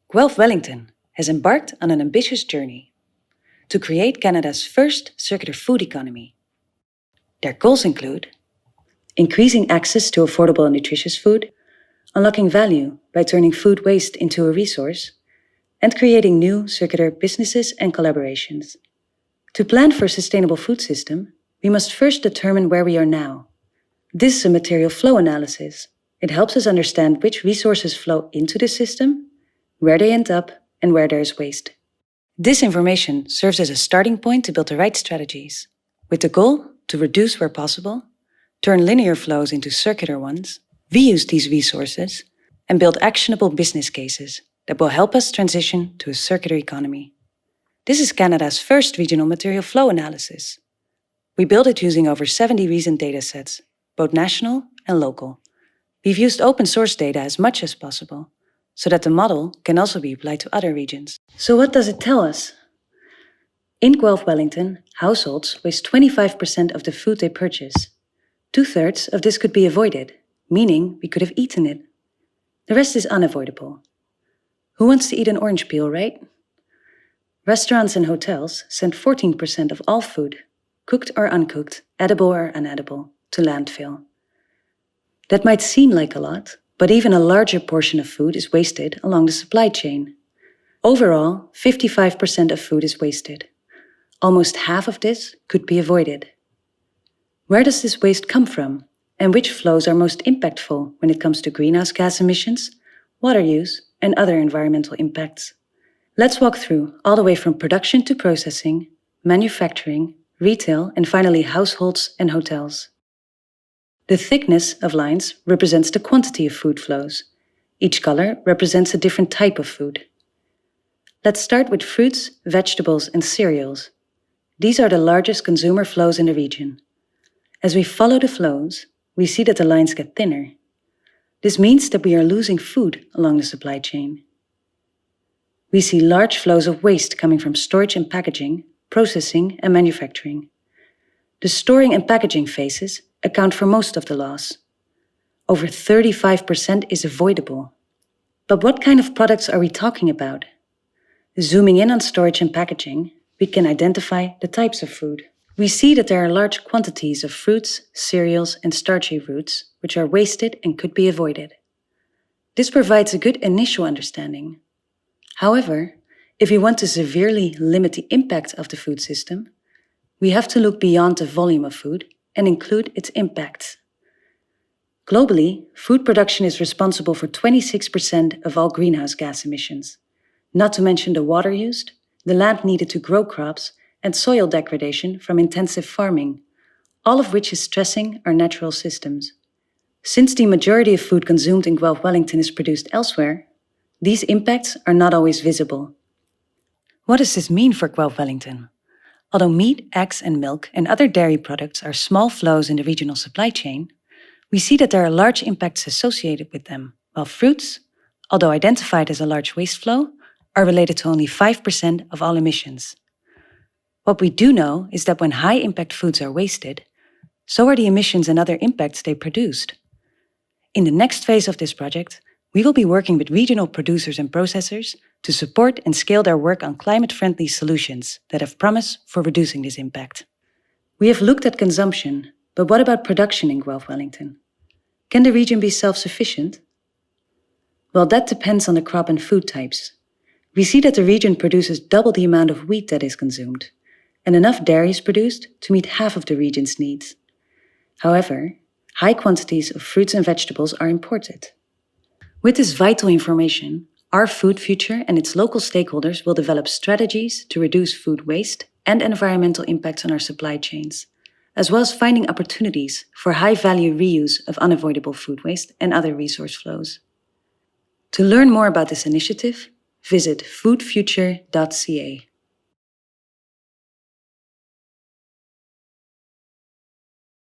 Guelph Wellington has embarked on an ambitious journey to create Canada's first circular food economy. Their goals include increasing access to affordable and nutritious food, unlocking value by turning food waste into a resource, and creating new circular businesses and collaborations. To plan for a sustainable food system, we must first determine where we are now. This is a material flow analysis. It helps us understand which resources flow into the system, where they end up, and where there is waste. This information serves as a starting point to build the right strategies, with the goal to reduce where possible, turn linear flows into circular ones, reuse these resources, and build actionable business cases that will help us transition to a circular economy. This is Canada's first regional material flow analysis. We built it using over 70 recent datasets, both national and local. We've used open source data as much as possible, so that the model can also be applied to other regions. So what does it tell us? In Guelph Wellington, households waste 25% of the food they purchase. 2/3 of this could be avoided, meaning we could have eaten it. The rest is unavoidable. Who wants to eat an orange peel, right? Restaurants and hotels send 14% of all food, cooked or uncooked, edible or unedible, to landfill. That might seem like a lot, but even a larger portion of food is wasted along the supply chain. Overall, 55% of food is wasted. Almost half of this could be avoided. Where does this waste come from, and which flows are most impactful when it comes to greenhouse gas emissions, water use, and other environmental impacts? Let's walk through all the way from production to processing, manufacturing, retail, and finally households and hotels. The thickness of lines represents the quantity of food flows. Each color represents a different type of food. Let's start with fruits, vegetables, and cereals. These are the largest consumer flows in the region. As we follow the flows, we see that the lines get thinner. This means that we are losing food along the supply chain. We see large flows of waste coming from storage and packaging, processing, and manufacturing. The storing and packaging phases account for most of the loss. Over 35% is avoidable. But what kind of products are we talking about? Zooming in on storage and packaging, we can identify the types of food. We see that there are large quantities of fruits, cereals, and starchy roots, which are wasted and could be avoided. This provides a good initial understanding. However, if we want to severely limit the impact of the food system, we have to look beyond the volume of food and include its impacts. Globally, food production is responsible for 26% of all greenhouse gas emissions, not to mention the water used, the land needed to grow crops, and soil degradation from intensive farming, all of which is stressing our natural systems. Since the majority of food consumed in Guelph Wellington is produced elsewhere, these impacts are not always visible. What does this mean for Guelph Wellington? Although meat, eggs, and milk and other dairy products are small flows in the regional supply chain, we see that there are large impacts associated with them, while fruits, although identified as a large waste flow, are related to only 5% of all emissions. What we do know is that when high-impact foods are wasted, so are the emissions and other impacts they produced. In the next phase of this project, we will be working with regional producers and processors to support and scale their work on climate-friendly solutions that have promise for reducing this impact. We have looked at consumption, but what about production in Guelph Wellington? Can the region be self-sufficient? Well, that depends on the crop and food types. We see that the region produces double the amount of wheat that is consumed, and enough dairy is produced to meet half of the region's needs. However, high quantities of fruits and vegetables are imported. With this vital information, our food future and its local stakeholders will develop strategies to reduce food waste and environmental impacts on our supply chains, as well as finding opportunities for high-value reuse of unavoidable food waste and other resource flows. To learn more about this initiative, visit foodfuture.ca.